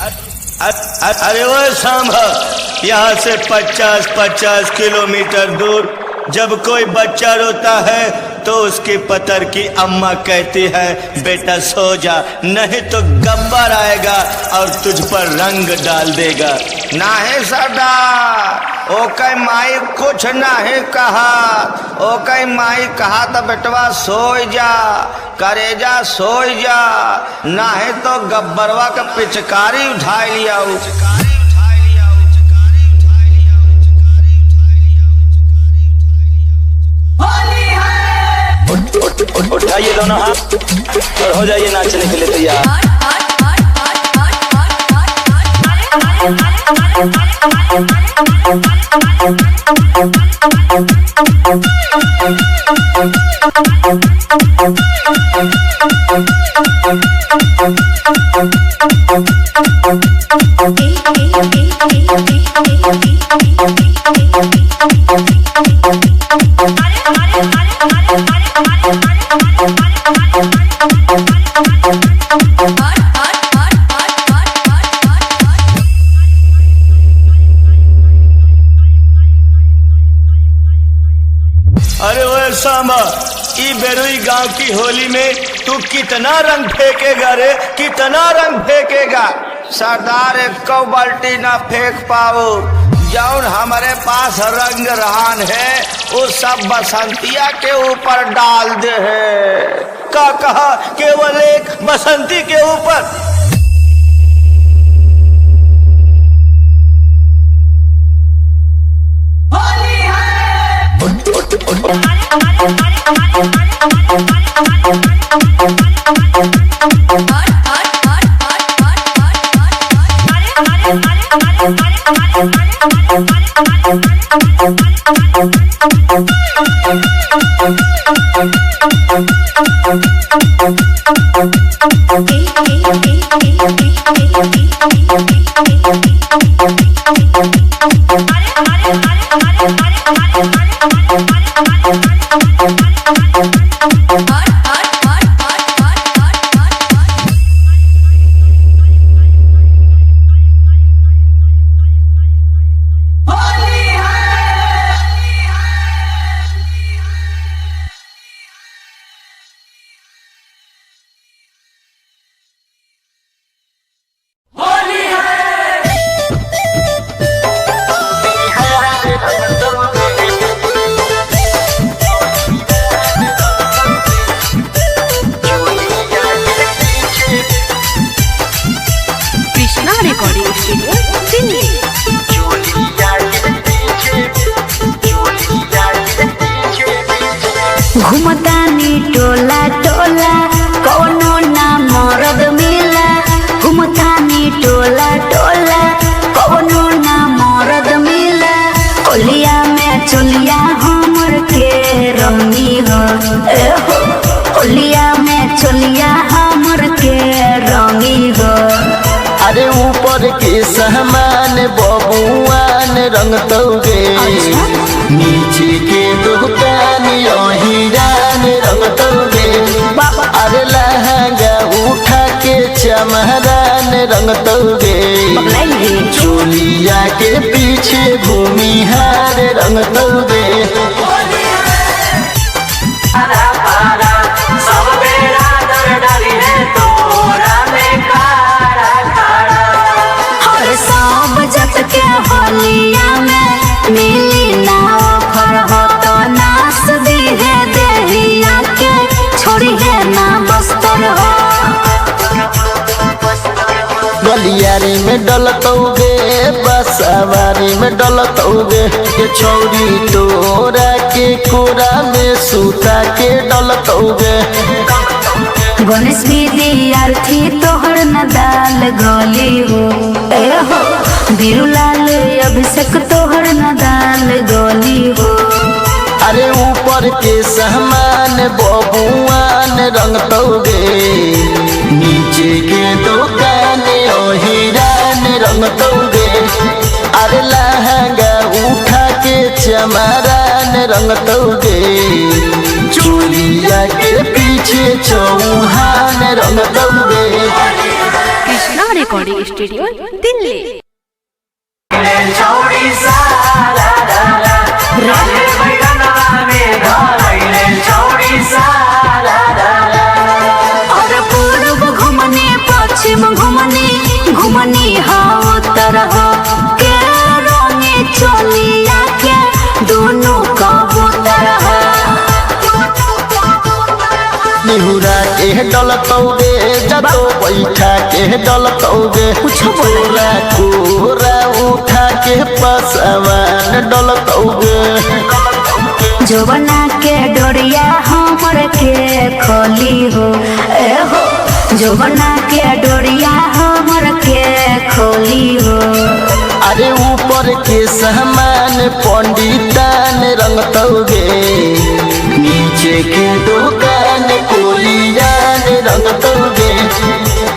अरे वो सांभा, यहाँ से 50-50 किलोमीटर दूर जब कोई बच्चा रोता है तो उसकी पतर की अम्मा कहती है बेटा सो जा, नहीं तो गब्बर आएगा और तुझ पर रंग डाल देगा। नहीं सरदार, ओके माई कुछ नहीं कहा, ओके माई कहा तो बेटवा सोई जा, करेजा सोई जा, नहीं तो गब्बरवा का पिचकारी उठा लिया। उठाइए दोनों हाथ और हो जाइए नाचने के लिए तैयार। अरे वो सांबा, ई बेरुई गांव की होली में तू कितना रंग फेंकेगा रे, कितना रंग फेंकेगा? सरदार एक बाल्टी ना फेंक पाओ, जौन हमारे पास रंग रहान है वो सब बसंतिया के ऊपर डाल दे है। का कहा? केवल एक बसंती के ऊपर? घुमतानी टोला टोला कोनो ना मरद मिला, घुमतानी टोला टोला कोनो ना मरद मिला। होलिया में चोलिया हमर के रंगी हो, होलिया में चोलिया हमर के रंगी हो। अरे ऊपर के सामान बबुआन रंग तौगे, नीचे के दुकान हीरान रंग तौगे। अरे लहंगा उठा के चमहरान रंग तौगे, चोलिया के पीछे भूमिहार रंग तौगे। होलिया में मिली ना ऑफर हो तो नाच दी है देहिया के, छोड़ी है ना बस्तर हो। गलियारी में डलतौगे, बसवारी में डलतौगे, के छौरी तोरा के कोरा में सूता के डलतौगे। गणेश विद्यार्थी तोहर न दाल गली हो, बीरूलाल अभिषेक तोहर न दाल गली हो। अरे ऊपर के सामान बबुआन रंग तौगे, नीचे के दुकान हीरान रंग तौगे। अरे लहंगा उठा के चमरान रंग तौगे, चोलिया के पीछे चौहान रंग तौगे। Krishna recording studio Delhi. और पूर्व घुमने पश्चिम घुमने घुमनी हो उत्तर हो के रंगे चलिया के दोनों कबूतर हो। निहुरा के डलतौगे जतो बैठा के डलतौगे पूरा कोरा उठा के पसवान डलतौगे। जवना के डोरिया हमर के खोली हो ए हो जवना के डोरिया हमर के खोली हो। अरे ऊपर के सामान पंडितान रंगतौगे नीचे के दुकान कोलियान रंगतौगे।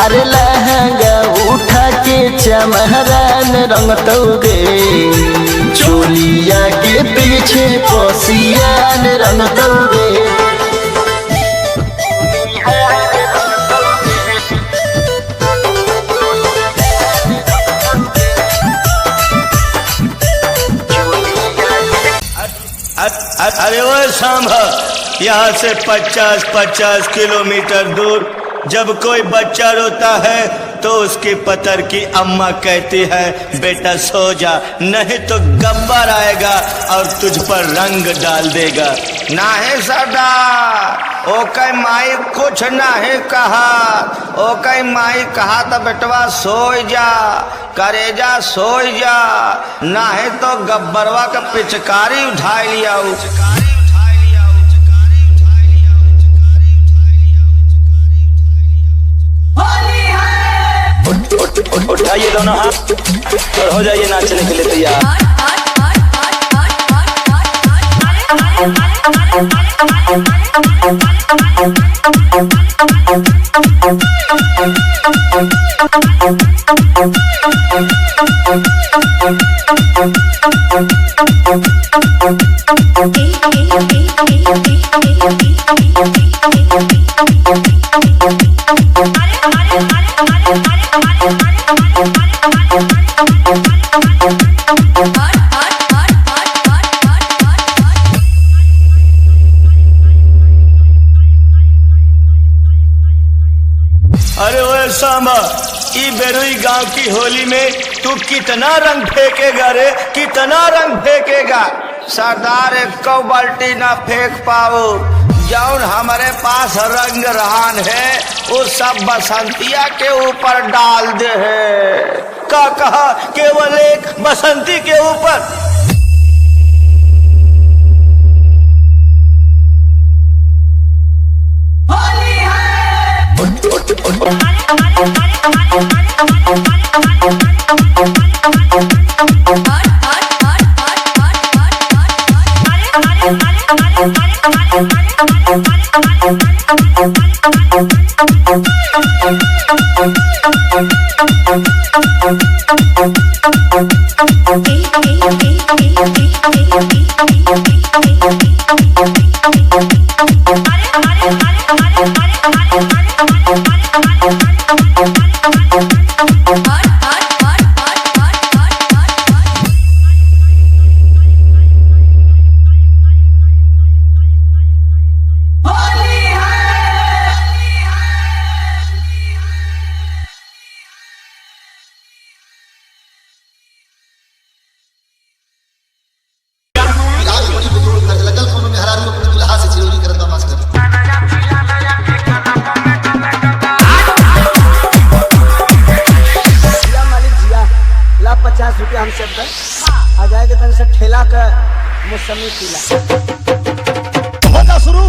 अरे लहंगा उठा के चमहरान रंगतौगे चोलिया के पीछे पसियान रंगतौगे। अरे वो सांभा, यहाँ से 50-50 किलोमीटर दूर जब कोई बच्चा रोता है तो उसकी पतर की अम्मा कहती है बेटा सो जा, नहीं तो गब्बर आएगा और तुझ पर रंग डाल देगा। नहीं सरदार, ओके माई कुछ नहीं कहा, ओके माई कहा तो बेटवा सोई जा, करेजा सोई जा, नहीं तो गब्बरवा का पिचकारी उठा लिया। उठाइए दोनों हाथ और हो जाइए नाचने के लिए तैयार। अरे वो सांबा, ई बेरुई गांव की होली में तू कितना रंग फेंकेगा रे, कितना रंग फेंकेगा? सरदार एक बाल्टी ना फेंक पाओ, जौन हमारे पास रंग रहान है वो सब बसंतिया के ऊपर डाल दे है। का कहा? केवल एक बसंती के ऊपर? हमसे आ जाएगा तन से ठेला का मौसमी पीला होगा शुरू।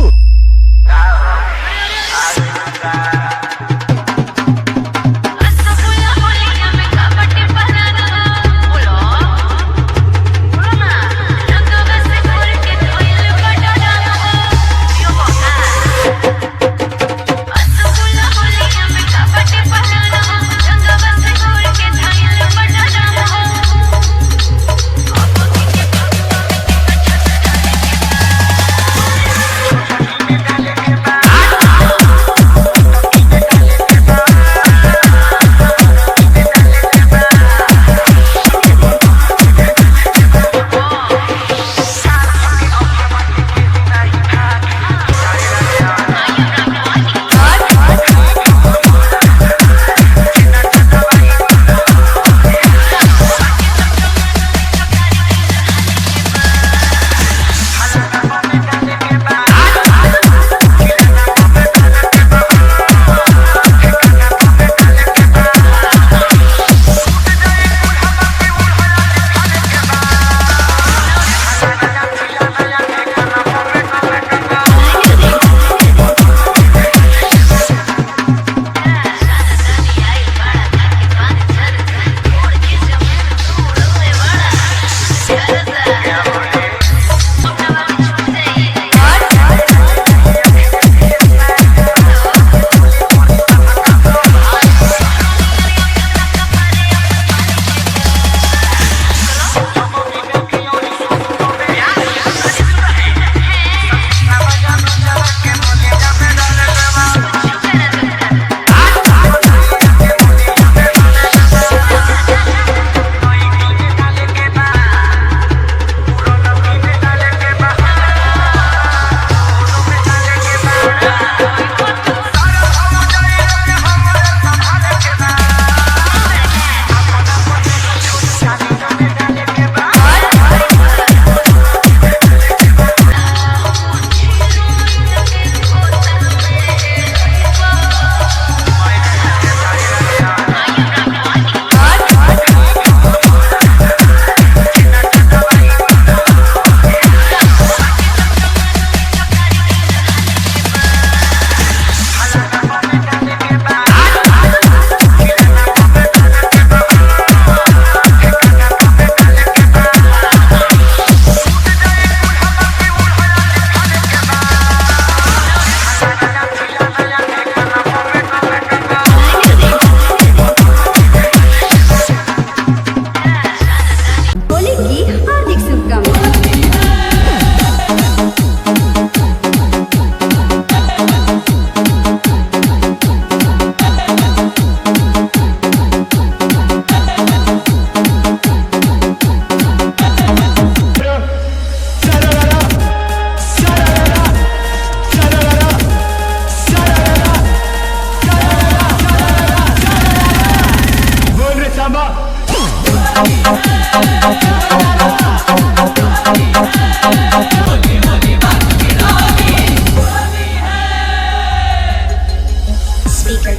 Speaker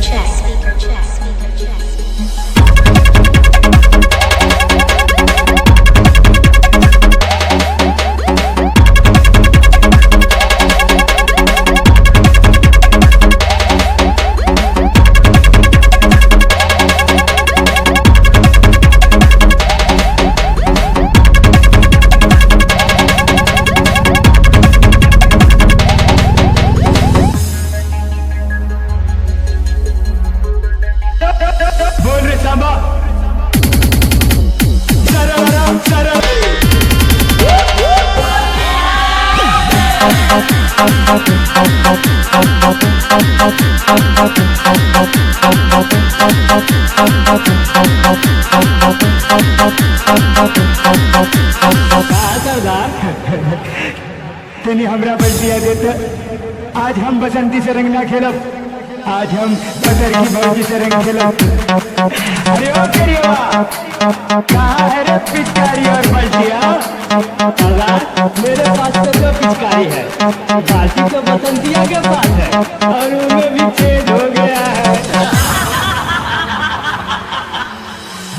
check. Speaker check. Speaker check. बोल रे सांबा। तेनी हमरा बल्टिया देते आज हम बसंती से रंग ना खेलब, आज हम बदर की भौजी से रंग खेलब। अरे ओ करिया कहाँ है रे पिचकारी और बल्टिया? मेरे पास तो दो पिचकारी है, बाकी तो बसंतिया के पास है और उनमें भी छेद हो गया है।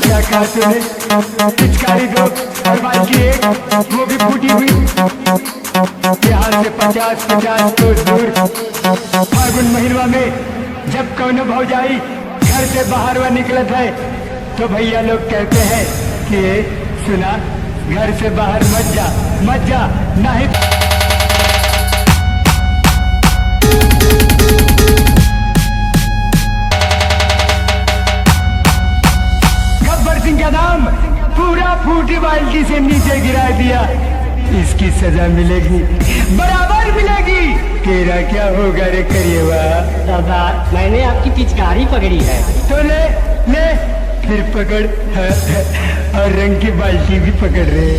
क्या कहते हैं पिचकारी दो और बाल्टी एक, वो भी फूटी हुई। यहाँ से 50-50 कोस दूर फागुन महीनवा में जब कौनो भौजाई घर से बाहर वह निकलत है तो भैया लोग कहते हैं कि सुना घर से बाहर मत जा नहीं। गब्बर सिंह का नाम पूरा फूटी बाल्टी से नीचे गिरा दिया, इसकी सजा मिलेगी, बराबर मिलेगी। तेरा क्या होगा रे करिएवा? सरदार मैंने आपकी पिचकारी पकड़ी है। तो ले फिर पकड़ और रंग की बाल्टी भी पकड़ रहे।